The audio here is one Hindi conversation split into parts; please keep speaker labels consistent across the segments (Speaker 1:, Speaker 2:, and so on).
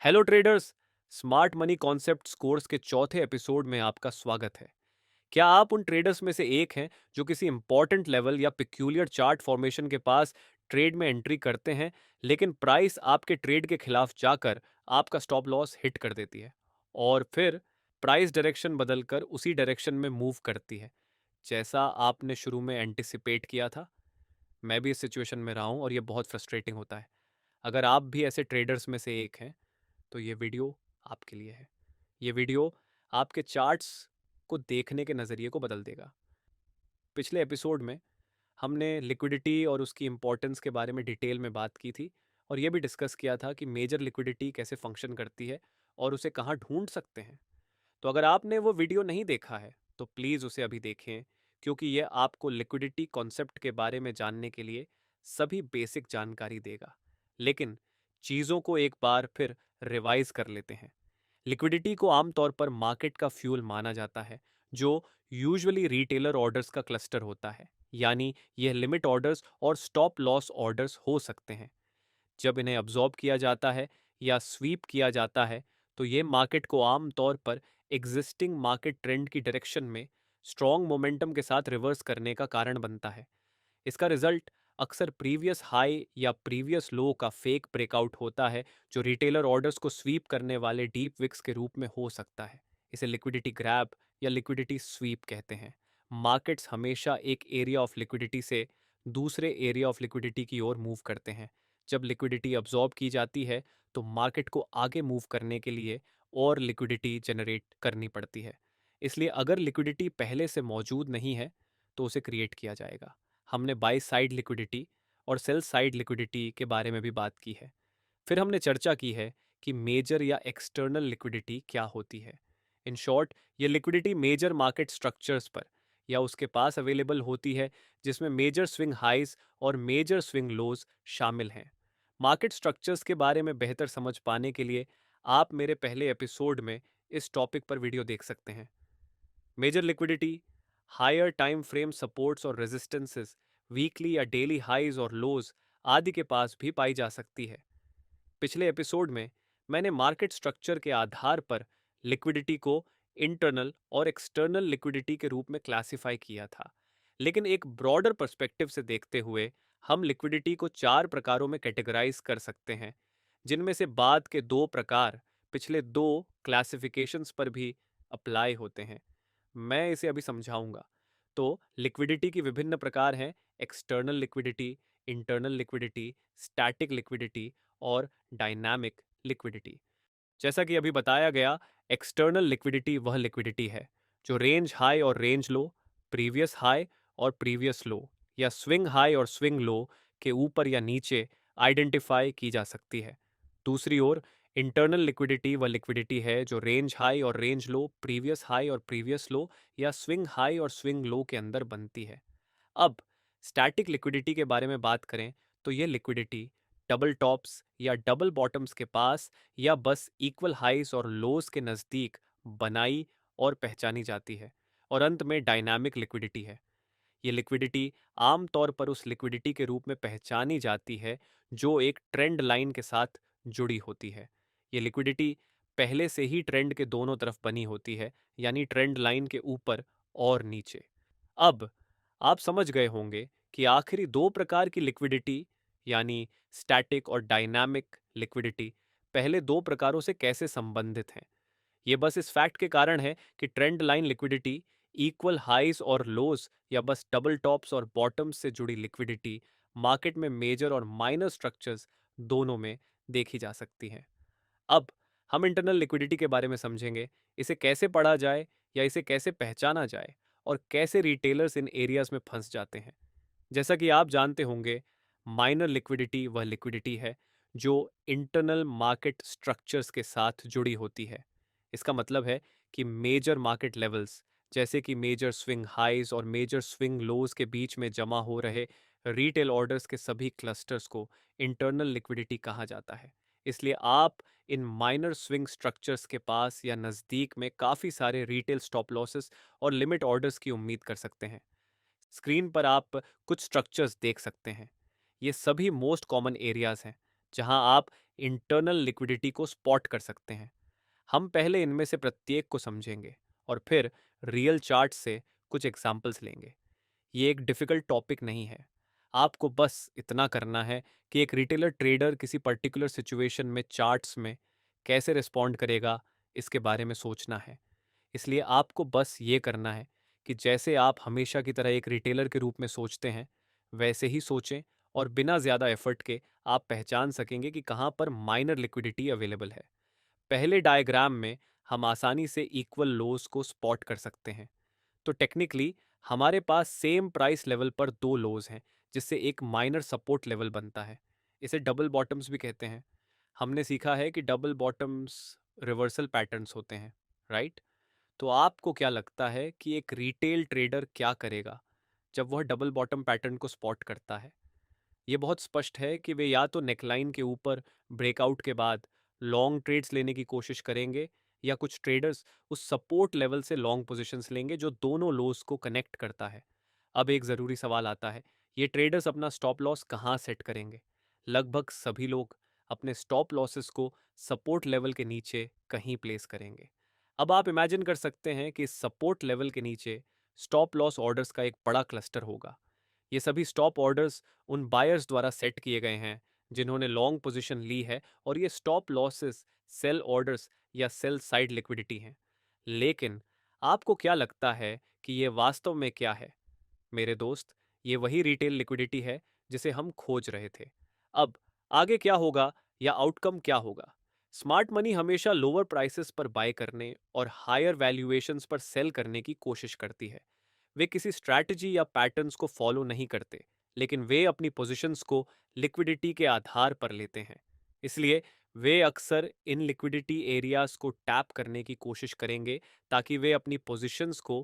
Speaker 1: Hello traders. Smart money concepts course के चौथे एपिसोड में आपका स्वागत है। क्या आप उन ट्रेडर्स में से एक हैं जो किसी इंपॉर्टेंट लेवल या पिक्यूलियर चार्ट फॉर्मेशन के पास ट्रेड में एंट्री करते हैं, लेकिन प्राइस आपके ट्रेड के खिलाफ जाकर आपका स्टॉप लॉस हिट कर देती है और फिर प्राइस डायरेक्शन बदलकर उसी डायरेक्शन में मूव करती है जैसा आपने शुरू में एंटिसिपेट किया था? मैं भी इस सिचुएशन में रहा हूं और ये बहुत फ्रस्ट्रेटिंग होता है। अगर आप भी ऐसे ट्रेडर्स में से एक हैं तो ये वीडियो आपके लिए है। ये वीडियो आपके चार्ट्स को देखने के नज़रिए को बदल देगा। पिछले एपिसोड में हमने लिक्विडिटी और उसकी इम्पोर्टेंस के बारे में डिटेल में बात की थी और ये भी डिस्कस किया था कि मेजर लिक्विडिटी कैसे फंक्शन करती है और उसे कहाँ ढूंढ सकते हैं। तो अगर आपने वो वीडियो नहीं देखा है तो प्लीज़ उसे अभी देखें, क्योंकि ये आपको लिक्विडिटी कॉन्सेप्ट के बारे में जानने के लिए सभी बेसिक जानकारी देगा। लेकिन चीज़ों को एक बार फिर रिवाइज कर लेते हैं। लिक्विडिटी को आमतौर पर मार्केट का फ्यूल माना जाता है, जो यूजुअली रिटेलर ऑर्डर्स का क्लस्टर होता है। यानी यह लिमिट ऑर्डर्स और स्टॉप लॉस ऑर्डर्स हो सकते हैं। जब इन्हें अब्जॉर्ब किया जाता है या स्वीप किया जाता है तो ये मार्केट को आमतौर पर एग्जिस्टिंग मार्केट ट्रेंड की डायरेक्शन में स्ट्रॉन्ग मोमेंटम के साथ रिवर्स करने का कारण बनता है। इसका रिजल्ट अक्सर प्रीवियस हाई या प्रीवियस लो का फेक ब्रेकआउट होता है, जो रिटेलर ऑर्डर्स को स्वीप करने वाले डीप विक्स के रूप में हो सकता है। इसे लिक्विडिटी ग्रैब या लिक्विडिटी स्वीप कहते हैं। मार्केट्स हमेशा एक एरिया ऑफ लिक्विडिटी से दूसरे एरिया ऑफ लिक्विडिटी की ओर मूव करते हैं। जब लिक्विडिटी अब्जॉर्ब की जाती है तो मार्केट को आगे मूव करने के लिए और लिक्विडिटी जनरेट करनी पड़ती है। इसलिए अगर लिक्विडिटी पहले से मौजूद नहीं है तो उसे क्रिएट किया जाएगा। हमने बाई साइड लिक्विडिटी और सेल साइड लिक्विडिटी के बारे में भी बात की है। फिर हमने चर्चा की है कि मेजर या एक्सटर्नल लिक्विडिटी क्या होती है। इन शॉर्ट, ये लिक्विडिटी मेजर मार्केट स्ट्रक्चर्स पर या उसके पास अवेलेबल होती है, जिसमें मेजर स्विंग हाइज और मेजर स्विंग लोज शामिल हैं। मार्केट स्ट्रक्चर्स के बारे में बेहतर समझ पाने के लिए आप मेरे पहले एपिसोड में इस टॉपिक पर वीडियो देख सकते हैं। Major liquidity higher time frame supports और रेजिस्टेंसेस, वीकली या डेली हाइज और लोज आदि के पास भी पाई जा सकती है। पिछले एपिसोड में मैंने मार्केट स्ट्रक्चर के आधार पर लिक्विडिटी को इंटरनल और एक्सटर्नल लिक्विडिटी के रूप में क्लासिफाई किया था। लेकिन एक ब्रॉडर पर्सपेक्टिव से देखते हुए हम लिक्विडिटी को चार प्रकारों में कैटेगराइज कर सकते हैं, जिनमें से बाद के दो प्रकार पिछले दो क्लासिफिकेशंस पर भी अप्लाई होते हैं। मैं इसे अभी समझाऊंगा। तो लिक्विडिटी की विभिन्न प्रकार हैं: external liquidity, internal liquidity, static liquidity और डायनामिक लिक्विडिटी। जैसा कि अभी बताया गया, एक्सटर्नल लिक्विडिटी वह लिक्विडिटी है जो रेंज हाई और रेंज लो, प्रीवियस हाई और प्रीवियस लो या स्विंग हाई और स्विंग लो के ऊपर या नीचे आइडेंटिफाई की जा सकती है। दूसरी ओर, इंटरनल लिक्विडिटी वह लिक्विडिटी है जो रेंज हाई और रेंज लो, प्रीवियस हाई और प्रीवियस लो या स्विंग हाई और स्विंग लो के अंदर बनती है। अब स्टैटिक लिक्विडिटी के बारे में बात करें तो यह लिक्विडिटी डबल टॉप्स या डबल बॉटम्स के पास या बस इक्वल हाइज और लोज के नज़दीक बनाई और पहचानी जाती है। और अंत में डायनामिक लिक्विडिटी है। ये लिक्विडिटी आमतौर पर उस लिक्विडिटी के रूप में पहचानी जाती है जो एक ट्रेंड लाइन के साथ जुड़ी होती है। ये लिक्विडिटी पहले से ही ट्रेंड के दोनों तरफ बनी होती है, यानी ट्रेंड लाइन के ऊपर और नीचे। अब आप समझ गए होंगे कि आखिरी दो प्रकार की लिक्विडिटी, यानी स्टैटिक और डायनामिक लिक्विडिटी, पहले दो प्रकारों से कैसे संबंधित हैं। ये बस इस फैक्ट के कारण है कि trend line liquidity, equal highs और लोज या बस डबल टॉप्स और बॉटम्स से जुड़ी लिक्विडिटी मार्केट में मेजर और माइनर स्ट्रक्चर्स दोनों में देखी जा सकती हैं। अब हम इंटरनल लिक्विडिटी के बारे में समझेंगे। इसे कैसे पढ़ा जाए या इसे कैसे पहचाना जाए और कैसे रिटेलर्स इन एरियाज में फंस जाते हैं। जैसा कि आप जानते होंगे, माइनर लिक्विडिटी वह लिक्विडिटी है जो इंटरनल मार्केट स्ट्रक्चर्स के साथ जुड़ी होती है। इसका मतलब है कि मेजर मार्केट लेवल्स, जैसे कि मेजर स्विंग हाइज और मेजर स्विंग लोज के बीच में जमा हो रहे रिटेल ऑर्डर्स के सभी क्लस्टर्स को इंटरनल लिक्विडिटी कहा जाता है। इसलिए आप इन माइनर स्विंग स्ट्रक्चर्स के पास या नज़दीक में काफ़ी सारे रिटेल स्टॉप लॉसेस और लिमिट ऑर्डर्स की उम्मीद कर सकते हैं। स्क्रीन पर आप कुछ स्ट्रक्चर्स देख सकते हैं। ये सभी मोस्ट कॉमन एरियाज हैं जहां आप इंटरनल लिक्विडिटी को स्पॉट कर सकते हैं। हम पहले इनमें से प्रत्येक को समझेंगे और फिर रियल चार्ट से कुछ एग्जाम्पल्स लेंगे। ये एक डिफ़िकल्ट टॉपिक नहीं है। आपको बस इतना करना है कि एक रिटेलर ट्रेडर किसी पर्टिकुलर सिचुएशन में चार्ट्स में कैसे रिस्पॉन्ड करेगा, इसके बारे में सोचना है। इसलिए आपको बस ये करना है कि जैसे आप हमेशा की तरह एक रिटेलर के रूप में सोचते हैं, वैसे ही सोचें और बिना ज़्यादा एफर्ट के आप पहचान सकेंगे कि कहाँ पर माइनर लिक्विडिटी अवेलेबल है। पहले डायग्राम में हम आसानी से इक्वल लोज को स्पॉट कर सकते हैं। तो टेक्निकली हमारे पास सेम प्राइस लेवल पर दो लोज हैं, जिससे एक माइनर सपोर्ट लेवल बनता है। इसे डबल बॉटम्स भी कहते हैं। हमने सीखा है कि डबल बॉटम्स रिवर्सल पैटर्न्स होते हैं, राइट? तो आपको क्या लगता है कि एक रिटेल ट्रेडर क्या करेगा जब वह डबल बॉटम पैटर्न को स्पॉट करता है? ये बहुत स्पष्ट है कि वे या तो नेकलाइन के ऊपर ब्रेकआउट के बाद लॉन्ग ट्रेड्स लेने की कोशिश करेंगे, या कुछ ट्रेडर्स उस सपोर्ट लेवल से लॉन्ग पोजीशंस लेंगे जो दोनों लोस को कनेक्ट करता है। अब एक ज़रूरी सवाल आता है, ये ट्रेडर्स अपना स्टॉप लॉस कहाँ सेट करेंगे? लगभग सभी लोग अपने स्टॉप लॉसेस को सपोर्ट लेवल के नीचे कहीं प्लेस करेंगे। अब आप इमेजिन कर सकते हैं कि सपोर्ट लेवल के नीचे स्टॉप लॉस ऑर्डर्स का एक बड़ा क्लस्टर होगा। ये सभी स्टॉप ऑर्डर्स उन बायर्स द्वारा सेट किए गए हैं जिन्होंने लॉन्ग पोजीशन ली है, और ये स्टॉप लॉसेस सेल ऑर्डर्स या सेल साइड लिक्विडिटी हैं। लेकिन आपको क्या लगता है कि ये वास्तव में क्या है? मेरे दोस्त, ये वही रिटेल लिक्विडिटी है जिसे हम खोज रहे थे। अब आगे क्या होगा या आउटकम क्या होगा? स्मार्ट मनी हमेशा लोअर प्राइसेस पर बाय करने और हायर वैल्यूएशंस पर सेल करने की कोशिश करती है। वे किसी स्ट्रैटेजी या पैटर्न्स को फॉलो नहीं करते, लेकिन वे अपनी पोजीशंस को लिक्विडिटी के आधार पर लेते हैं। इसलिए वे अक्सर इन लिक्विडिटी एरियाज को टैप करने की कोशिश करेंगे ताकि वे अपनी पोजीशंस को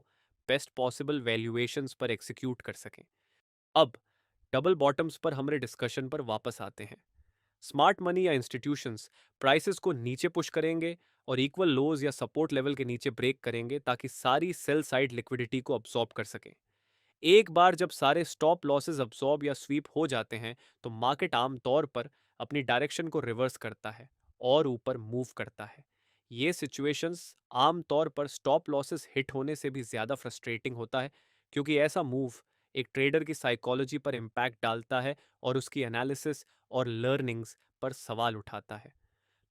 Speaker 1: बेस्ट पॉसिबल वैल्यूएशंस पर एग्जीक्यूट कर सकें। अब डबल बॉटम्स पर हमारे डिस्कशन पर वापस आते हैं। स्मार्ट मनी या इंस्टीट्यूशंस प्राइसेस को नीचे पुश करेंगे और इक्वल लोज या सपोर्ट लेवल के नीचे ब्रेक करेंगे ताकि सारी सेल साइड लिक्विडिटी को अब्सॉर्ब कर सकें। एक बार जब सारे स्टॉप लॉसेस अब्सॉर्ब या स्वीप हो जाते हैं, तो मार्केट आमतौर पर अपनी डायरेक्शन को रिवर्स करता है और ऊपर मूव करता है। ये सिचुएशंस आमतौर पर स्टॉप लॉसेस हिट होने से भी ज़्यादा फ्रस्ट्रेटिंग होता है, क्योंकि ऐसा मूव एक ट्रेडर की साइकोलॉजी पर इम्पैक्ट डालता है और उसकी एनालिसिस और लर्निंग्स पर सवाल उठाता है।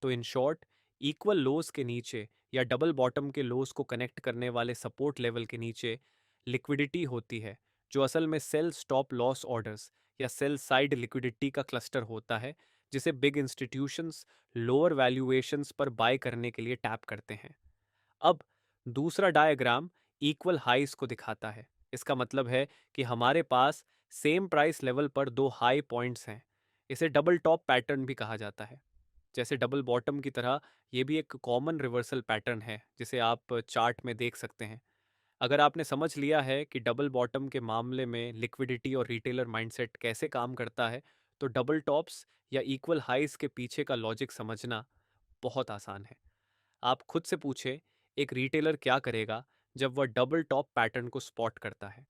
Speaker 1: तो इन शॉर्ट, इक्वल लोस के नीचे या डबल बॉटम के लोस को कनेक्ट करने वाले सपोर्ट लेवल के नीचे लिक्विडिटी होती है, जो असल में सेल स्टॉप लॉस ऑर्डर्स या सेल साइड लिक्विडिटी का क्लस्टर होता है, जिसे बिग इंस्टीट्यूशंस लोअर वैल्यूएशंस पर बाय करने के लिए टैप करते हैं। अब दूसरा डायग्राम इक्वल हाइस को दिखाता है। इसका मतलब है कि हमारे पास सेम प्राइस लेवल पर दो हाई पॉइंट्स हैं। इसे डबल टॉप पैटर्न भी कहा जाता है। जैसे डबल बॉटम की तरह ये भी एक कॉमन रिवर्सल पैटर्न है जिसे आप चार्ट में देख सकते हैं। अगर आपने समझ लिया है कि डबल बॉटम के मामले में लिक्विडिटी और रिटेलर माइंडसेट कैसे काम करता है, तो डबल टॉप्स या इक्वल हाइस के पीछे का लॉजिक समझना बहुत आसान है। आप खुद से पूछें, एक रिटेलर क्या करेगा जब वह डबल टॉप पैटर्न को स्पॉट करता है?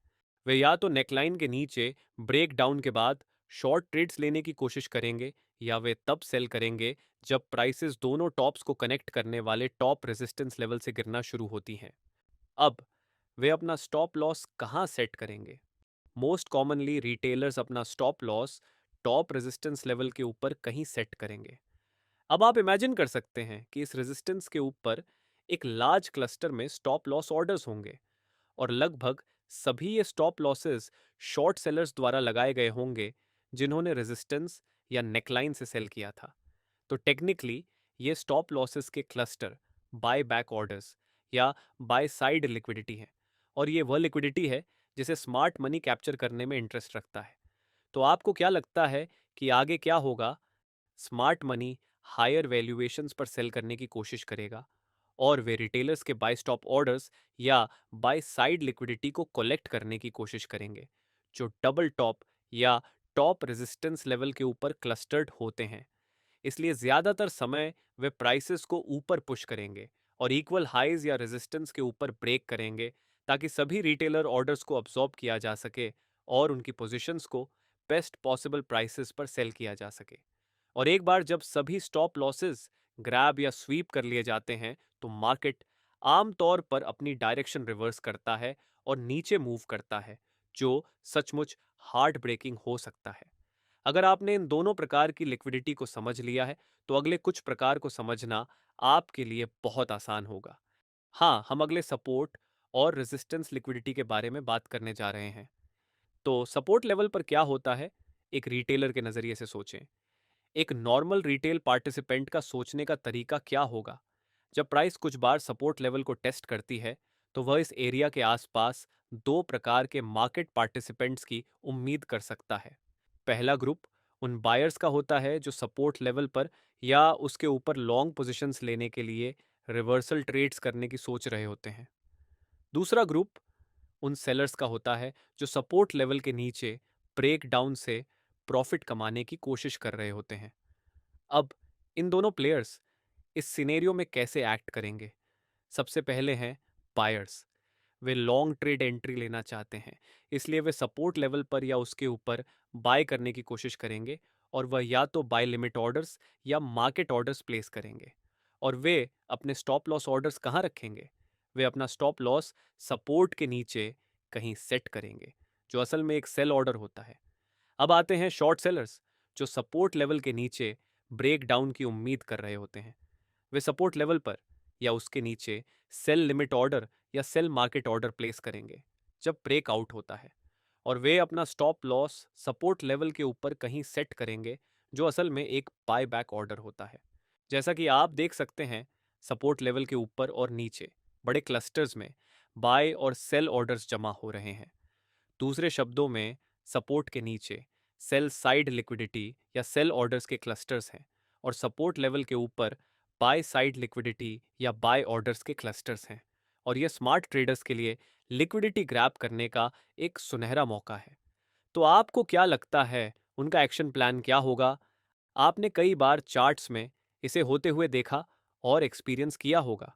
Speaker 1: वे या तो नेकलाइन के नीचे ब्रेक डाउन के बाद शॉर्ट ट्रेड्स लेने की कोशिश करेंगे, या वे तब सेल करेंगे जब प्राइसेस दोनों टॉप्स को कनेक्ट करने वाले टॉप रेजिस्टेंस लेवल से गिरना शुरू होती हैं। अब वे अपना स्टॉप लॉस कहाँ सेट करेंगे? मोस्ट कॉमनली रिटेलर्स अपना stop loss top resistance level के ऊपर कहीं सेट करेंगे। अब आप इमेजिन कर सकते हैं कि इस रेजिस्टेंस के ऊपर एक लार्ज क्लस्टर में स्टॉप लॉस ऑर्डर्स होंगे, और लगभग सभी ये स्टॉप लॉसेस शॉर्ट सेलर्स द्वारा लगाए गए होंगे जिन्होंने रेजिस्टेंस या नेकलाइन से सेल किया था। तो टेक्निकली ये स्टॉप लॉसेस के क्लस्टर बाय बैक ऑर्डर्स या बाय साइड लिक्विडिटी है, और ये वह लिक्विडिटी है जिसे स्मार्ट मनी कैप्चर करने में इंटरेस्ट रखता है। तो आपको क्या लगता है कि आगे क्या होगा? स्मार्ट मनी हायर वैल्यूएशंस पर सेल करने की कोशिश करेगा, और वे रिटेलर्स के बाय स्टॉप ऑर्डर्स या बाय साइड लिक्विडिटी को कलेक्ट करने की कोशिश करेंगे, जो डबल टॉप या टॉप रेजिस्टेंस लेवल के ऊपर क्लस्टर्ड होते हैं। इसलिए ज़्यादातर समय वे प्राइसेस को ऊपर पुश करेंगे और इक्वल हाइज या रेजिस्टेंस के ऊपर ब्रेक करेंगे, ताकि सभी रिटेलर ऑर्डर्स को अब्सॉर्ब किया जा सके और उनकी पोजीशंस को बेस्ट पॉसिबल प्राइसेस पर सेल किया जा सके। और एक बार जब सभी स्टॉप लॉसेस ग्रैब या स्वीप कर लिए जाते हैं तो मार्केट आमतौर पर अपनी डायरेक्शन रिवर्स करता है और नीचे मूव करता है, जो सचमुच हार्ट ब्रेकिंग हो सकता है। अगर आपने इन दोनों प्रकार की लिक्विडिटी को समझ लिया है तो अगले कुछ प्रकार को समझना आपके लिए बहुत आसान होगा। हाँ, हम अगले सपोर्ट और रेजिस्टेंस लिक्विडिटी के बारे में बात करने जा रहे हैं। तो सपोर्ट लेवल पर क्या होता है, एक रिटेलर के नज़रिए से सोचें। एक नॉर्मल रिटेल पार्टिसिपेंट का सोचने का तरीका क्या होगा? जब प्राइस कुछ बार सपोर्ट लेवल को टेस्ट करती है, तो वह इस एरिया के आसपास दो प्रकार के मार्केट पार्टिसिपेंट्स की उम्मीद कर सकता है। पहला ग्रुप उन बायर्स का होता है जो सपोर्ट लेवल पर या उसके ऊपर लॉन्ग पोजीशंस लेने के लिए रिवर्सल ट्रेड्स करने की सोच रहे होते हैं। दूसरा ग्रुप उन सेलर्स का होता है जो सपोर्ट लेवल के नीचे ब्रेक डाउन से प्रॉफिट कमाने की कोशिश कर रहे होते हैं। अब इन दोनों प्लेयर्स इस सिनेरियो में कैसे एक्ट करेंगे? सबसे पहले हैं बायर्स। वे लॉन्ग ट्रेड एंट्री लेना चाहते हैं, इसलिए वे सपोर्ट लेवल पर या उसके ऊपर बाय करने की कोशिश करेंगे और वह या तो बाय लिमिट ऑर्डर्स या मार्केट ऑर्डर्स प्लेस करेंगे। और वे अपने स्टॉप लॉस ऑर्डर्स कहाँ रखेंगे? वे अपना स्टॉप लॉस सपोर्ट के नीचे कहीं सेट करेंगे, जो असल में एक सेल ऑर्डर होता है। अब आते हैं शॉर्ट सेलर्स, जो सपोर्ट लेवल के नीचे ब्रेक डाउन की उम्मीद कर रहे होते हैं। वे सपोर्ट लेवल पर या उसके नीचे सेल लिमिट ऑर्डर या सेल मार्केट ऑर्डर प्लेस करेंगे जब ब्रेकआउट होता है, और वे अपना स्टॉप लॉस सपोर्ट लेवल के ऊपर कहीं सेट करेंगे, जो असल में एक बाय बैक ऑर्डर होता है। जैसा कि आप देख सकते हैं, सपोर्ट लेवल के ऊपर और नीचे बड़े क्लस्टर्स में बाय और सेल ऑर्डर्स जमा हो रहे हैं। दूसरे शब्दों में, सपोर्ट के नीचे सेल साइड लिक्विडिटी या सेल ऑर्डर्स के क्लस्टर्स हैं और सपोर्ट लेवल के ऊपर बाय साइड लिक्विडिटी या बाय ऑर्डर्स के क्लस्टर्स हैं। और यह स्मार्ट ट्रेडर्स के लिए लिक्विडिटी ग्रैब करने का एक सुनहरा मौका है। तो आपको क्या लगता है, उनका एक्शन प्लान क्या होगा? आपने कई बार चार्ट्स में इसे होते हुए देखा और एक्सपीरियंस किया होगा।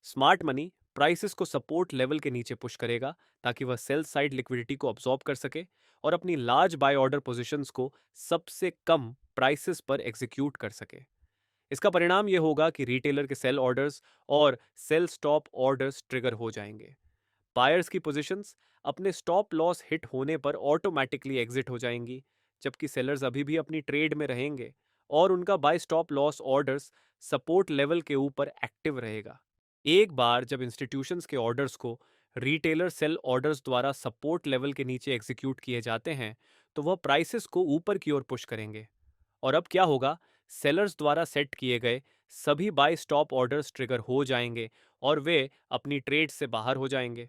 Speaker 1: स्मार्ट मनी प्राइसेस को सपोर्ट लेवल के नीचे पुश करेगा ताकि वह सेल साइड लिक्विडिटी को अब्सॉर्ब कर सके और अपनी लार्ज बाय ऑर्डर पोजीशंस को सबसे कम प्राइसेस पर एग्जीक्यूट कर सके। इसका परिणाम यह होगा कि रिटेलर के सेल ऑर्डर्स और सेल स्टॉप ऑर्डर्स ट्रिगर हो जाएंगे। बायर्स की पोजीशंस अपने स्टॉप लॉस हिट होने पर ऑटोमेटिकली एग्जिट हो जाएंगी, जबकि सेलर्स अभी भी अपनी ट्रेड में रहेंगे और उनका buy stop loss orders support level के ऊपर एक्टिव रहेगा। एक बार जब इंस्टीट्यूशंस के ऑर्डर्स को रिटेलर सेल ऑर्डर्स द्वारा सपोर्ट लेवल के नीचे एग्जीक्यूट किए जाते हैं, तो वह प्राइसेस को ऊपर की ओर पुश करेंगे। और अब क्या होगा? सेलर्स द्वारा सेट किए गए सभी बाय स्टॉप ऑर्डर्स ट्रिगर हो जाएंगे और वे अपनी ट्रेड से बाहर हो जाएंगे।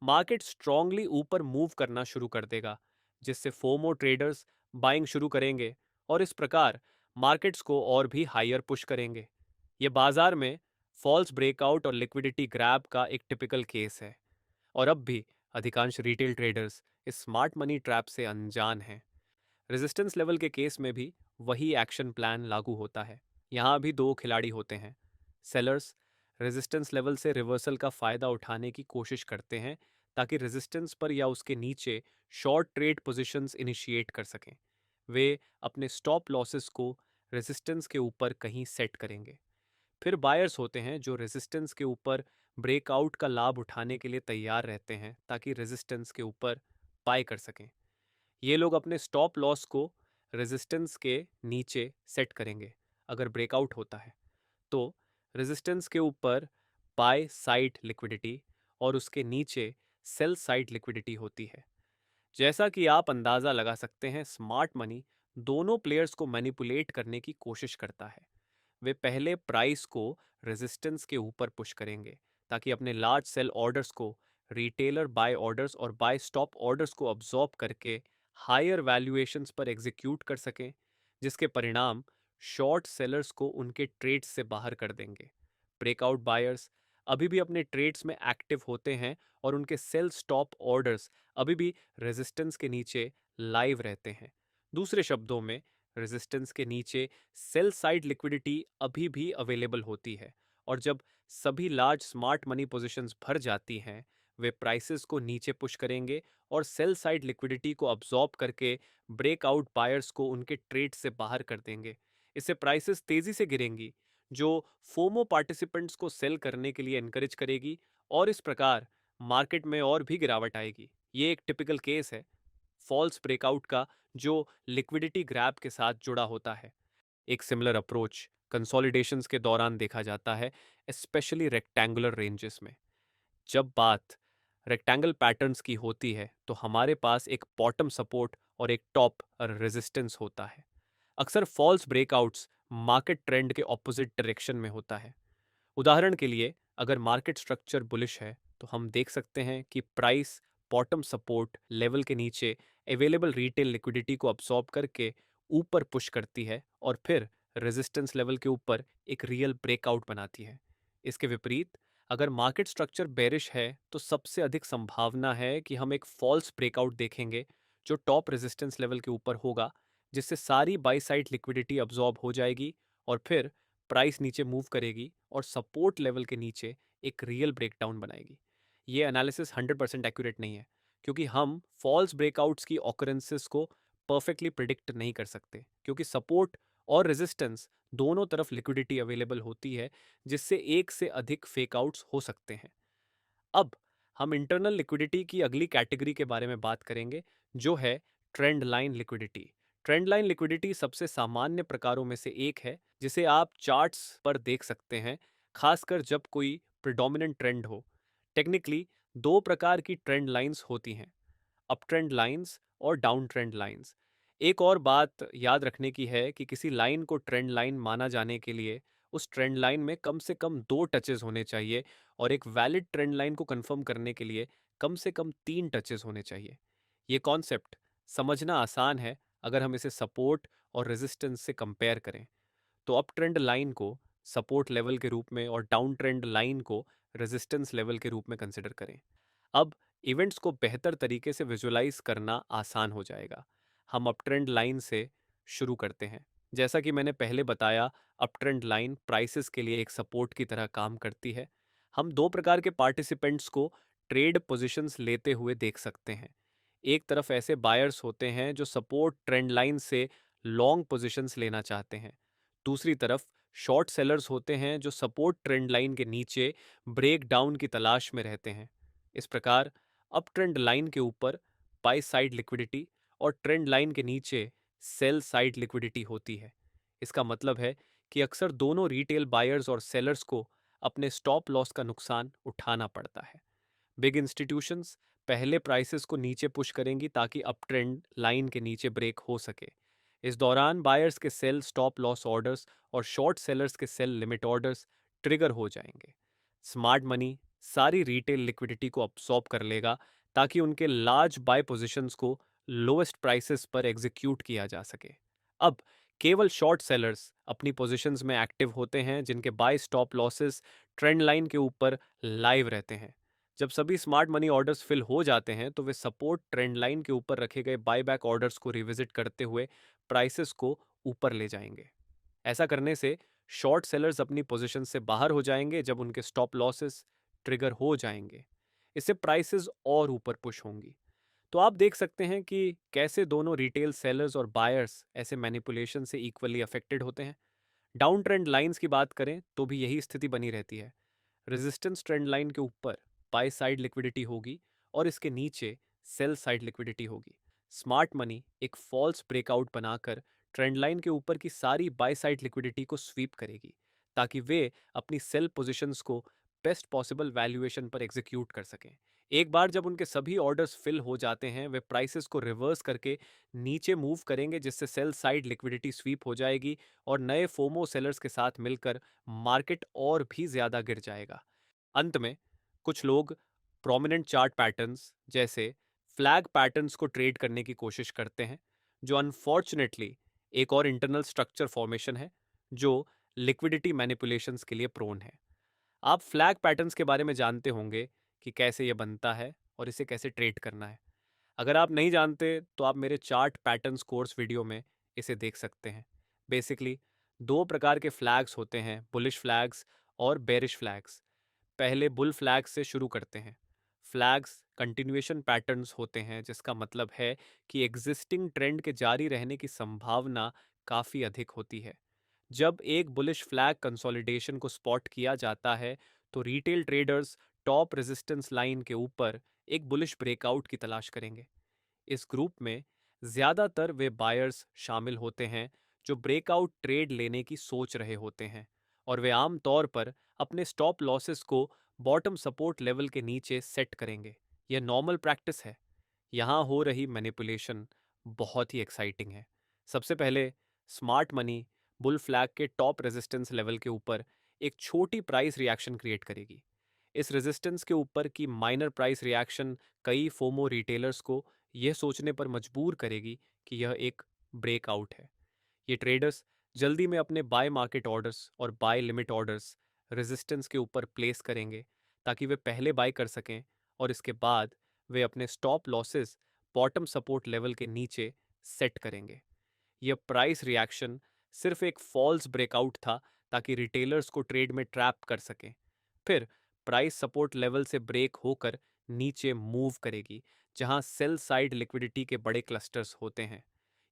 Speaker 1: मार्केट स्ट्रांगली ऊपर मूव करना शुरू कर देगा, जिससे फोमो ट्रेडर्स बाइंग शुरू करेंगे और इस प्रकार मार्केट्स को और भी हायर पुश करेंगे। ये बाजार में फॉल्स ब्रेकआउट और लिक्विडिटी ग्रैब का एक टिपिकल केस है, और अब भी अधिकांश रिटेल ट्रेडर्स इस स्मार्ट मनी ट्रैप से अनजान हैं। रेजिस्टेंस लेवल के केस में भी वही एक्शन प्लान लागू होता है। यहाँ भी दो खिलाड़ी होते हैं। सेलर्स रेजिस्टेंस लेवल से रिवर्सल का फ़ायदा उठाने की कोशिश करते हैं ताकि रेजिस्टेंस पर या उसके नीचे शॉर्ट ट्रेड पोजीशंस इनिशिएट कर सकें। वे अपने स्टॉप लॉसेस को रेजिस्टेंस के ऊपर कहीं सेट करेंगे। फिर बायर्स होते हैं जो रेजिस्टेंस के ऊपर ब्रेकआउट का लाभ उठाने के लिए तैयार रहते हैं ताकि रेजिस्टेंस के ऊपर बाय कर सकें। ये लोग अपने स्टॉप लॉस को रेजिस्टेंस के नीचे सेट करेंगे अगर ब्रेकआउट होता है। तो रेजिस्टेंस के ऊपर बाय साइड लिक्विडिटी और उसके नीचे सेल साइड लिक्विडिटी होती है। जैसा कि आप अंदाज़ा लगा सकते हैं, स्मार्ट मनी दोनों प्लेयर्स को मैनिपुलेट करने की कोशिश करता है। वे पहले प्राइस को रेजिस्टेंस के ऊपर पुश करेंगे ताकि अपने लार्ज सेल ऑर्डर्स को रिटेलर बाय ऑर्डर्स और बाय स्टॉप ऑर्डर्स को अब्जॉर्ब करके हायर वैल्यूएशंस पर एग्जीक्यूट कर सकें, जिसके परिणाम शॉर्ट सेलर्स को उनके ट्रेड्स से बाहर कर देंगे। ब्रेकआउट बायर्स अभी भी अपने ट्रेड्स में एक्टिव होते हैं और उनके सेल स्टॉप ऑर्डर्स अभी भी रेजिस्टेंस के नीचे लाइव रहते हैं। दूसरे शब्दों में, रेजिस्टेंस के नीचे सेल साइड लिक्विडिटी अभी भी अवेलेबल होती है, और जब सभी लार्ज स्मार्ट मनी पोजीशंस भर जाती हैं, वे प्राइसेस को नीचे पुश करेंगे और सेल साइड लिक्विडिटी को अब्जॉर्ब करके ब्रेकआउट बायर्स को उनके ट्रेड से बाहर कर देंगे। इससे प्राइसेस तेजी से गिरेंगी, जो फोमो पार्टिसिपेंट्स को सेल करने के लिए एनकरेज करेगी और इस प्रकार मार्केट में और भी गिरावट आएगी। ये एक टिपिकल केस है फॉल्स ब्रेकआउट का, जो लिक्विडिटी ग्रैब के साथ जुड़ा होता है। एक सिमिलर अप्रोच कंसोलिडेशंस के दौरान देखा जाता है, स्पेशली रेक्टेंगुलर रेंजेस में। जब बात रेक्टेंगल पैटर्न्स की होती है तो हमारे पास एक बॉटम सपोर्ट और एक टॉप रेजिस्टेंस होता है। अक्सर फॉल्स ब्रेकआउट्स मार्केट ट्रेंड के ऑपोजिट डायरेक्शन में होता है। उदाहरण के लिए, अगर मार्केट स्ट्रक्चर बुलिश है तो हम देख सकते हैं कि प्राइस बॉटम सपोर्ट लेवल के नीचे अवेलेबल रिटेल लिक्विडिटी को अब्सॉर्ब करके ऊपर पुश करती है और फिर रेजिस्टेंस लेवल के ऊपर एक रियल ब्रेकआउट बनाती है। इसके विपरीत, अगर मार्केट स्ट्रक्चर बेरिश है तो सबसे अधिक संभावना है कि हम एक फॉल्स ब्रेकआउट देखेंगे जो टॉप रेजिस्टेंस लेवल के ऊपर होगा, जिससे सारी बाई साइड लिक्विडिटी अब्सॉर्ब हो जाएगी और फिर प्राइस नीचे मूव करेगी और सपोर्ट लेवल के नीचे एक रियल ब्रेकडाउन बनाएगी। ये एनालिसिस 100% एक्यूरेट नहीं है, क्योंकि हम फॉल्स ब्रेकआउट्स की ऑकरेंसेस को परफेक्टली प्रिडिक्ट नहीं कर सकते, क्योंकि सपोर्ट और रेजिस्टेंस दोनों तरफ लिक्विडिटी अवेलेबल होती है, जिससे एक से अधिक फेकआउट्स हो सकते हैं। अब हम इंटरनल लिक्विडिटी की अगली कैटेगरी के बारे में बात करेंगे, जो है trend line liquidity. Trend line liquidity सबसे सामान्य प्रकारों में से एक है, जिसे आप चार्ट्स पर देख सकते हैं, खासकर जब कोई प्रिडोमिनेंट ट्रेंड हो। टेक्निकली दो प्रकार की ट्रेंड लाइंस होती हैं, अप ट्रेंड लाइंस और डाउन ट्रेंड लाइंस। एक और बात याद रखने की है कि किसी लाइन को ट्रेंड लाइन माना जाने के लिए उस ट्रेंड लाइन में कम से कम दो टचेस होने चाहिए और एक वैलिड ट्रेंड लाइन को कंफर्म करने के लिए कम से कम तीन टचेस होने चाहिए। ये कॉन्सेप्ट समझना आसान है अगर हम इसे सपोर्ट और रेजिस्टेंस से कंपेयर करें। तो अप ट्रेंड लाइन को सपोर्ट लेवल के रूप में और डाउन ट्रेंड लाइन को रेजिस्टेंस लेवल के रूप में कंसिडर करें। अब इवेंट्स को बेहतर तरीके से विजुलाइज करना आसान हो जाएगा। हम अप ट्रेंड लाइन से शुरू करते हैं। जैसा कि मैंने पहले बताया, अप ट्रेंड लाइन प्राइसेस के लिए एक सपोर्ट की तरह काम करती है। हम दो प्रकार के पार्टिसिपेंट्स को ट्रेड पोजीशंस लेते हुए देख सकते हैं। एक तरफ ऐसे बायर्स होते हैं जो सपोर्ट ट्रेंड लाइन से लॉन्ग पोजीशंस लेना चाहते हैं। दूसरी तरफ शॉर्ट सेलर्स होते हैं जो सपोर्ट ट्रेंड लाइन के नीचे ब्रेक डाउन की तलाश में रहते हैं। इस प्रकार अप ट्रेंड लाइन के ऊपर बाय साइड लिक्विडिटी और ट्रेंड लाइन के नीचे सेल साइड लिक्विडिटी होती है। इसका मतलब है कि अक्सर दोनों रिटेल बायर्स और सेलर्स को अपने स्टॉप लॉस का नुकसान उठाना पड़ता है। बिग इंस्टीट्यूशंस पहले प्राइसेस को नीचे पुश करेंगी ताकि अप ट्रेंड लाइन के नीचे ब्रेक हो सके। इस दौरान बायर्स के सेल स्टॉप लॉस ऑर्डर्स और शॉर्ट सेलर्स के सेल लिमिट ऑर्डर्स ट्रिगर हो जाएंगे। स्मार्ट मनी सारी रिटेल लिक्विडिटी को अब्सॉर्ब कर लेगा ताकि उनके लार्ज बाय पोजीशंस को लोएस्ट प्राइसेस पर एग्जीक्यूट किया जा सके। अब केवल शॉर्ट सेलर्स अपनी पोजीशंस में एक्टिव होते हैं जिनके buy stop losses trend line के ऊपर लाइव रहते हैं। जब सभी स्मार्ट मनी ऑर्डर्स फिल हो जाते हैं तो वे सपोर्ट ट्रेंड लाइन के ऊपर रखे गए बायबैक ऑर्डर्स को रिविजिट करते हुए प्राइसेस को ऊपर ले जाएंगे। ऐसा करने से शॉर्ट सेलर्स अपनी पोजीशन से बाहर हो जाएंगे जब उनके स्टॉप लॉसेस ट्रिगर हो जाएंगे। इससे प्राइसेस और ऊपर पुश होंगी। तो आप देख सकते हैं कि कैसे दोनों रिटेल सेलर्स और बायर्स ऐसे मैनिपुलेशन से इक्वली अफेक्टेड होते हैं। डाउन ट्रेंड लाइंस की बात करें तो भी यही स्थिति बनी रहती है। रेजिस्टेंस ट्रेंड लाइन के ऊपर बाय साइड लिक्विडिटी होगी और इसके नीचे सेल साइड लिक्विडिटी होगी। स्मार्ट मनी एक फॉल्स ब्रेकआउट बनाकर ट्रेंड लाइन के ऊपर की सारी बाय साइड लिक्विडिटी को स्वीप करेगी ताकि वे अपनी सेल पोजीशंस को बेस्ट पॉसिबल वैल्यूएशन पर एग्जीक्यूट कर सकें। एक बार जब उनके सभी ऑर्डर्स फिल हो जाते हैं, वे प्राइसेस को रिवर्स करके नीचे मूव करेंगे, जिससे सेल साइड लिक्विडिटी स्वीप हो जाएगी और नए फोमो सेलर्स के साथ मिलकर मार्केट और भी ज्यादा गिर जाएगा। अंत में कुछ लोग प्रोमिनेंट चार्ट पैटर्न्स जैसे फ्लैग पैटर्न्स को ट्रेड करने की कोशिश करते हैं, जो अनफॉर्चुनेटली एक और इंटरनल स्ट्रक्चर फॉर्मेशन है जो लिक्विडिटी मैनिपुलेशंस के लिए प्रोन है। आप फ्लैग पैटर्न्स के बारे में जानते होंगे कि कैसे यह बनता है और इसे कैसे ट्रेड करना है। अगर आप नहीं जानते तो आप मेरे चार्ट पैटर्न्स कोर्स वीडियो में इसे देख सकते हैं। बेसिकली दो प्रकार के फ्लैग्स होते हैं, बुलिश फ्लैग्स और बेरिश फ्लैग्स। पहले बुल फ्लैग्स से शुरू करते हैं। फ्लैग्स कंटिन्यूएशन पैटर्न्स होते हैं, जिसका मतलब है कि एग्जिस्टिंग ट्रेंड के जारी रहने की संभावना काफ़ी अधिक होती है। जब एक बुलिश फ्लैग कंसोलिडेशन को स्पॉट किया जाता है तो retail traders top resistance line के ऊपर एक बुलिश ब्रेकआउट की तलाश करेंगे। इस ग्रुप में ज्यादातर वे बायर्स शामिल होते हैं जो ब्रेकआउट ट्रेड लेने की सोच रहे होते हैं, और वे आमतौर पर अपने स्टॉप लॉसेस को बॉटम सपोर्ट लेवल के नीचे सेट करेंगे। यह नॉर्मल प्रैक्टिस है। यहाँ हो रही मैनिपुलेशन बहुत ही एक्साइटिंग है। सबसे पहले स्मार्ट मनी बुल फ्लैग के टॉप रेजिस्टेंस लेवल के ऊपर एक छोटी प्राइस रिएक्शन क्रिएट करेगी। इस रेजिस्टेंस के ऊपर की माइनर प्राइस रिएक्शन कई फोमो रिटेलर्स को यह सोचने पर मजबूर करेगी कि यह एक ब्रेकआउट है। ये ट्रेडर्स जल्दी में अपने बाय मार्केट ऑर्डर्स और बाय लिमिट ऑर्डर्स रेजिस्टेंस के ऊपर प्लेस करेंगे ताकि वे पहले बाय कर सकें, और इसके बाद वे अपने stop losses bottom support level के नीचे सेट करेंगे। यह प्राइस रिएक्शन सिर्फ एक फॉल्स ब्रेकआउट था ताकि रिटेलर्स को ट्रेड में ट्रैप कर सकें। फिर प्राइस सपोर्ट लेवल से ब्रेक होकर नीचे मूव करेगी जहां सेल साइड लिक्विडिटी के बड़े क्लस्टर्स होते हैं।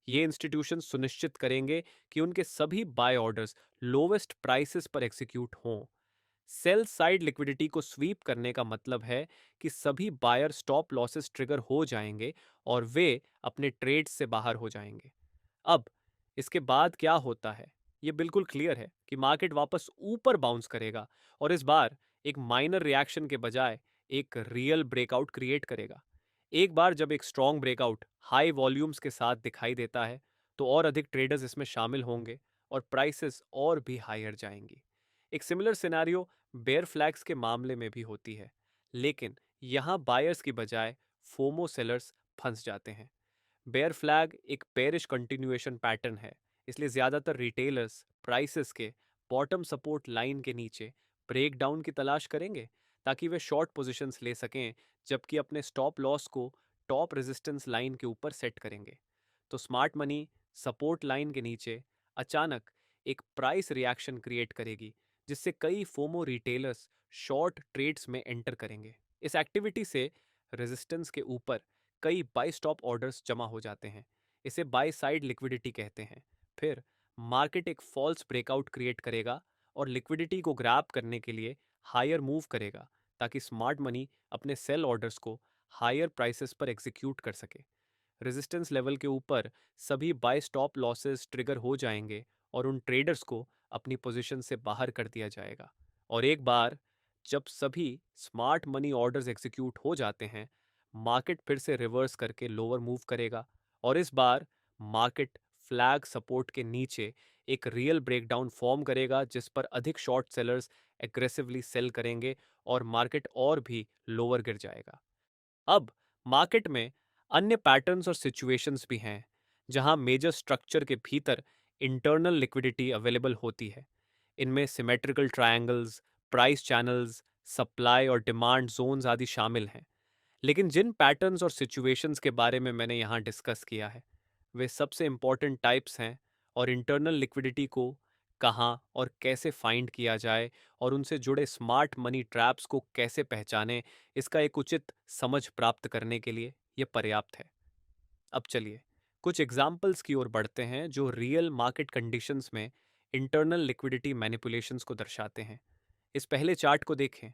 Speaker 1: ये इंस्टीट्यूशन सुनिश्चित करेंगे कि उनके सभी बाय ऑर्डर्स लोवेस्ट प्राइसेस पर एग्जीक्यूट हों। सेल साइड लिक्विडिटी को स्वीप करने का मतलब है कि सभी बायर स्टॉप लॉसेस ट्रिगर हो जाएंगे और वे अपने ट्रेड्स से बाहर हो जाएंगे। अब इसके बाद क्या होता है, ये बिल्कुल क्लियर है कि मार्केट वापस ऊपर बाउंस करेगा और इस बार एक माइनर रिएक्शन के बजाय एक रियल ब्रेकआउट क्रिएट करेगा। एक बार जब एक स्ट्रॉन्ग ब्रेकआउट हाई वॉल्यूम्स के साथ दिखाई देता है तो और अधिक ट्रेडर्स इसमें शामिल होंगे और प्राइसेस और भी हायर जाएंगी। एक सिमिलर सिनेरियो बेयर फ्लैग्स के मामले में भी होती है, लेकिन यहाँ बायर्स की बजाय फोमो सेलर्स फंस जाते हैं। बेयर फ्लैग एक बेयरिश कंटिन्यूएशन पैटर्न है, इसलिए ज्यादातर रिटेलर्स प्राइसेस के बॉटम सपोर्ट लाइन के नीचे ब्रेकडाउन की तलाश करेंगे ताकि वे शॉर्ट पोजीशंस ले सकें, जबकि अपने स्टॉप लॉस को टॉप रेजिस्टेंस लाइन के ऊपर सेट करेंगे। तो स्मार्ट मनी सपोर्ट लाइन के नीचे अचानक एक प्राइस रिएक्शन क्रिएट करेगी जिससे कई फोमो रिटेलर्स शॉर्ट ट्रेड्स में एंटर करेंगे। इस एक्टिविटी से रेजिस्टेंस के ऊपर कई बाय स्टॉप ऑर्डर्स जमा हो जाते हैं। इसे बाय साइड लिक्विडिटी कहते हैं। फिर मार्केट एक फॉल्स ब्रेकआउट क्रिएट करेगा और लिक्विडिटी को ग्रैब करने के लिए हायर मूव करेगा ताकि स्मार्ट मनी अपने सेल ऑर्डर्स को हायर प्राइसेस पर एग्जीक्यूट कर सके। रेजिस्टेंस लेवल के ऊपर सभी बाय स्टॉप लॉसेस ट्रिगर हो जाएंगे और उन ट्रेडर्स को अपनी पोजीशन से बाहर कर दिया जाएगा। और एक बार जब सभी स्मार्ट मनी ऑर्डर्स एग्जीक्यूट हो जाते हैं, मार्केट फिर से रिवर्स करके लोअर मूव करेगा और इस बार मार्केट फ्लैग सपोर्ट के नीचे एक रियल ब्रेकडाउन फॉर्म करेगा जिस पर अधिक शॉर्ट सेलर्स एग्रेसिवली सेल करेंगे और मार्केट और भी लोअर गिर जाएगा। अब मार्केट में अन्य पैटर्न्स और सिचुएशंस भी हैं जहां मेजर स्ट्रक्चर के भीतर इंटरनल लिक्विडिटी अवेलेबल होती है। इनमें symmetrical triangles, price channels, supply और डिमांड जोन्स आदि शामिल हैं। लेकिन जिन पैटर्न्स और सिचुएशंस के बारे में मैंने यहाँ डिस्कस किया है वे सबसे इम्पॉर्टेंट टाइप्स हैं, और इंटरनल लिक्विडिटी को कहाँ और कैसे फाइंड किया जाए और उनसे जुड़े स्मार्ट मनी ट्रैप्स को कैसे पहचानें, इसका एक उचित समझ प्राप्त करने के लिए यह पर्याप्त है। अब चलिए कुछ एग्जाम्पल्स की ओर बढ़ते हैं जो रियल मार्केट कंडीशंस में इंटरनल लिक्विडिटी मैनिपुलेशंस को दर्शाते हैं। इस पहले चार्ट को देखें।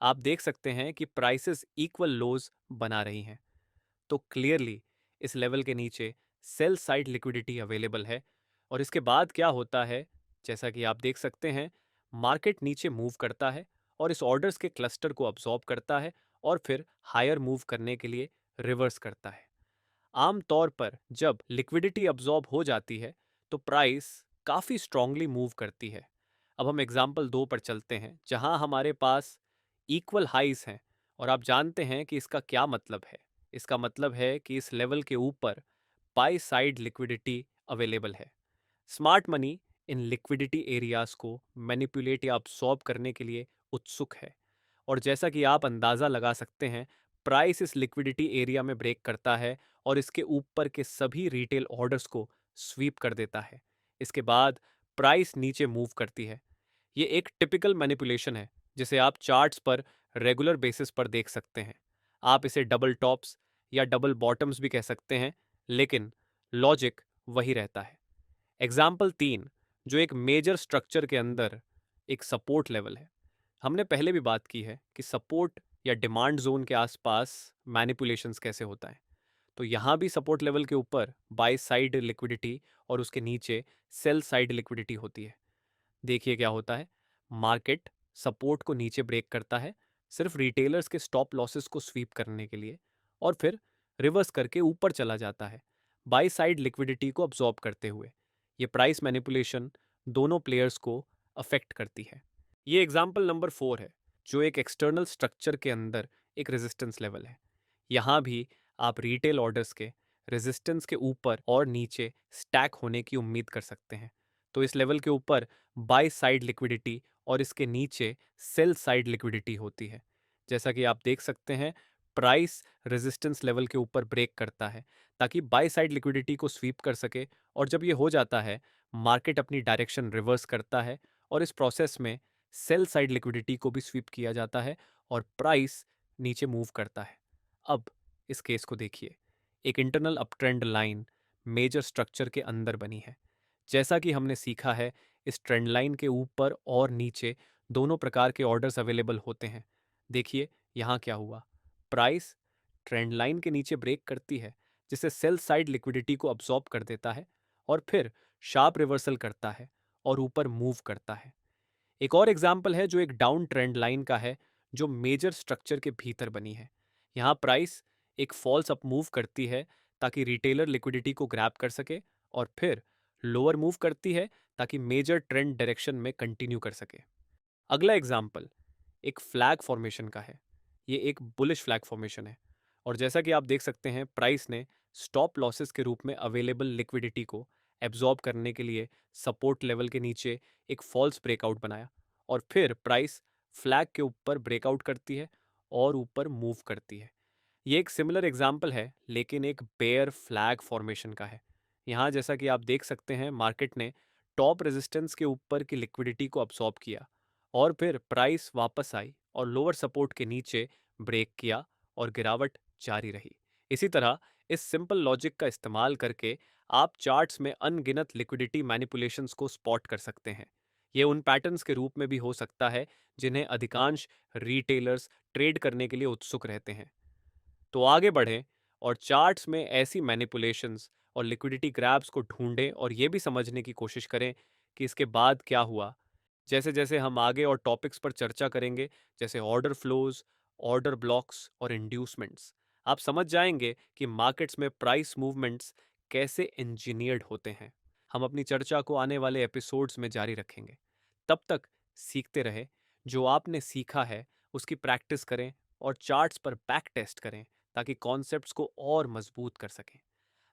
Speaker 1: आप देख सकते हैं कि प्राइसेस इक्वल लोज बना रही हैं, तो क्लियरली इस लेवल के नीचे सेल साइड लिक्विडिटी अवेलेबल है। और इसके बाद क्या होता है, जैसा कि आप देख सकते हैं, मार्केट नीचे मूव करता है और इस ऑर्डर्स के क्लस्टर को अब्जॉर्ब करता है और फिर हायर मूव करने के लिए रिवर्स करता है। आमतौर पर जब लिक्विडिटी अब्जॉर्ब हो जाती है तो प्राइस काफ़ी स्ट्रांगली मूव करती है। अब हम एग्जाम्पल 2 पर चलते हैं जहां हमारे पास इक्वल हाइज हैं और आप जानते हैं कि इसका क्या मतलब है। इसका मतलब है कि इस लेवल के ऊपर बाय साइड लिक्विडिटी अवेलेबल है। Smart money in liquidity areas को मैनिपुलेट या अब्सॉर्ब करने के लिए उत्सुक है, और जैसा कि आप अंदाज़ा लगा सकते हैं, प्राइस इस लिक्विडिटी एरिया में ब्रेक करता है और इसके ऊपर के सभी रिटेल ऑर्डर्स को स्वीप कर देता है। इसके बाद प्राइस नीचे मूव करती है। ये एक टिपिकल मैनिपुलेशन है जिसे आप चार्ट्स पर रेगुलर बेसिस पर देख सकते हैं। आप इसे डबल टॉप्स या डबल बॉटम्स भी कह सकते हैं, लेकिन लॉजिक वही रहता है। एग्जाम्पल 3, जो एक मेजर स्ट्रक्चर के अंदर एक सपोर्ट लेवल है। हमने पहले भी बात की है कि सपोर्ट या डिमांड जोन के आसपास मैनिपुलेशंस कैसे होता है। तो यहाँ भी सपोर्ट लेवल के ऊपर बाय साइड लिक्विडिटी और उसके नीचे सेल साइड लिक्विडिटी होती है। देखिए क्या होता है, मार्केट सपोर्ट को नीचे ब्रेक करता है सिर्फ रिटेलर्स के स्टॉप लॉसेस को स्वीप करने के लिए, और फिर रिवर्स करके ऊपर चला जाता है बाई साइड लिक्विडिटी को अब्जॉर्ब करते हुए। ये प्राइस मैनिपुलेशन दोनों प्लेयर्स को अफेक्ट करती है। ये एग्जाम्पल नंबर 4 है, जो एक एक्सटर्नल स्ट्रक्चर के अंदर एक रेजिस्टेंस लेवल है। यहाँ भी आप रिटेल ऑर्डर्स के रेजिस्टेंस के ऊपर और नीचे स्टैक होने की उम्मीद कर सकते हैं। तो इस लेवल के ऊपर बाय साइड लिक्विडिटी और इसके नीचे सेल साइड लिक्विडिटी होती है। जैसा कि आप देख सकते हैं, प्राइस रेजिस्टेंस लेवल के ऊपर ब्रेक करता है ताकि बाय साइड लिक्विडिटी को स्वीप कर सके, और जब ये हो जाता है मार्केट अपनी डायरेक्शन रिवर्स करता है और इस प्रोसेस में सेल साइड लिक्विडिटी को भी स्वीप किया जाता है और प्राइस नीचे मूव करता है। अब इस केस को देखिए, एक internal uptrend line major structure के अंदर बनी है। जैसा कि हमने सीखा है, इस ट्रेंड लाइन के ऊपर और नीचे दोनों प्रकार के ऑर्डर्स अवेलेबल होते हैं। देखिए यहाँ क्या हुआ, प्राइस ट्रेंड लाइन के नीचे ब्रेक करती है जिससे सेल साइड लिक्विडिटी को अब्सॉर्ब कर देता है और फिर शार्प रिवर्सल करता है और ऊपर मूव करता है। एक और एग्जाम्पल है जो एक डाउन ट्रेंड लाइन का है, जो मेजर स्ट्रक्चर के भीतर बनी है। यहाँ प्राइस एक फॉल्स अप मूव करती है ताकि रिटेलर लिक्विडिटी को ग्रैब कर सके, और फिर लोअर मूव करती है ताकि मेजर ट्रेंड डायरेक्शन में कंटिन्यू कर सके। अगला एग्जाम्पल एक फ्लैग फॉर्मेशन का है। ये एक बुलिश फ्लैग फॉर्मेशन है, और जैसा कि आप देख सकते हैं, प्राइस ने स्टॉप लॉसेस के रूप में अवेलेबल लिक्विडिटी को एब्जॉर्ब करने के लिए सपोर्ट लेवल के नीचे एक फॉल्स ब्रेकआउट बनाया, और फिर प्राइस फ्लैग के ऊपर ब्रेकआउट करती है और ऊपर मूव करती है। ये एक सिमिलर एग्जाम्पल है, लेकिन एक बेयर फ्लैग फॉर्मेशन का है। यहाँ जैसा कि आप देख सकते हैं, मार्केट ने टॉप रेजिस्टेंस के ऊपर की लिक्विडिटी को अब्सॉर्ब किया और फिर प्राइस वापस आई और लोअर सपोर्ट के नीचे ब्रेक किया और गिरावट जारी रही। इसी तरह इस सिंपल लॉजिक का इस्तेमाल करके आप चार्ट्स में अनगिनत लिक्विडिटी मैनिपुलेशंस को स्पॉट कर सकते हैं। ये उन पैटर्न्स के रूप में भी हो सकता है जिन्हें अधिकांश रिटेलर्स ट्रेड करने के लिए उत्सुक रहते हैं। तो आगे बढ़ें और चार्ट्स में ऐसी मैनिपुलेशंस और लिक्विडिटी ग्रैब्स को ढूंढें और ये भी समझने की कोशिश करें कि इसके बाद क्या हुआ। जैसे जैसे हम आगे और टॉपिक्स पर चर्चा करेंगे, जैसे ऑर्डर फ्लोज, ऑर्डर ब्लॉक्स और इंड्यूसमेंट्स, आप समझ जाएंगे कि मार्केट्स में प्राइस मूवमेंट्स कैसे इंजीनियर्ड होते हैं। हम अपनी चर्चा को आने वाले एपिसोड्स में जारी रखेंगे। तब तक सीखते रहे, जो आपने सीखा है उसकी प्रैक्टिस करें और चार्ट्स पर बैक टेस्ट करें ताकि कॉन्सेप्ट्स को और मजबूत कर सकें।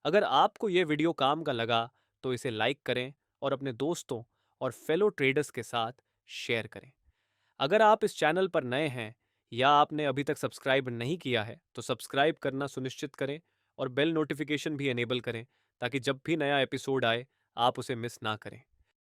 Speaker 1: अगर आपको ये वीडियो काम का लगा तो इसे लाइक करें और अपने दोस्तों और फेलो ट्रेडर्स के साथ शेयर करें। अगर आप इस चैनल पर नए हैं या आपने अभी तक सब्सक्राइब नहीं किया है तो सब्सक्राइब करना सुनिश्चित करें और बेल नोटिफिकेशन भी एनेबल करें ताकि जब भी नया एपिसोड आए आप उसे मिस ना करें।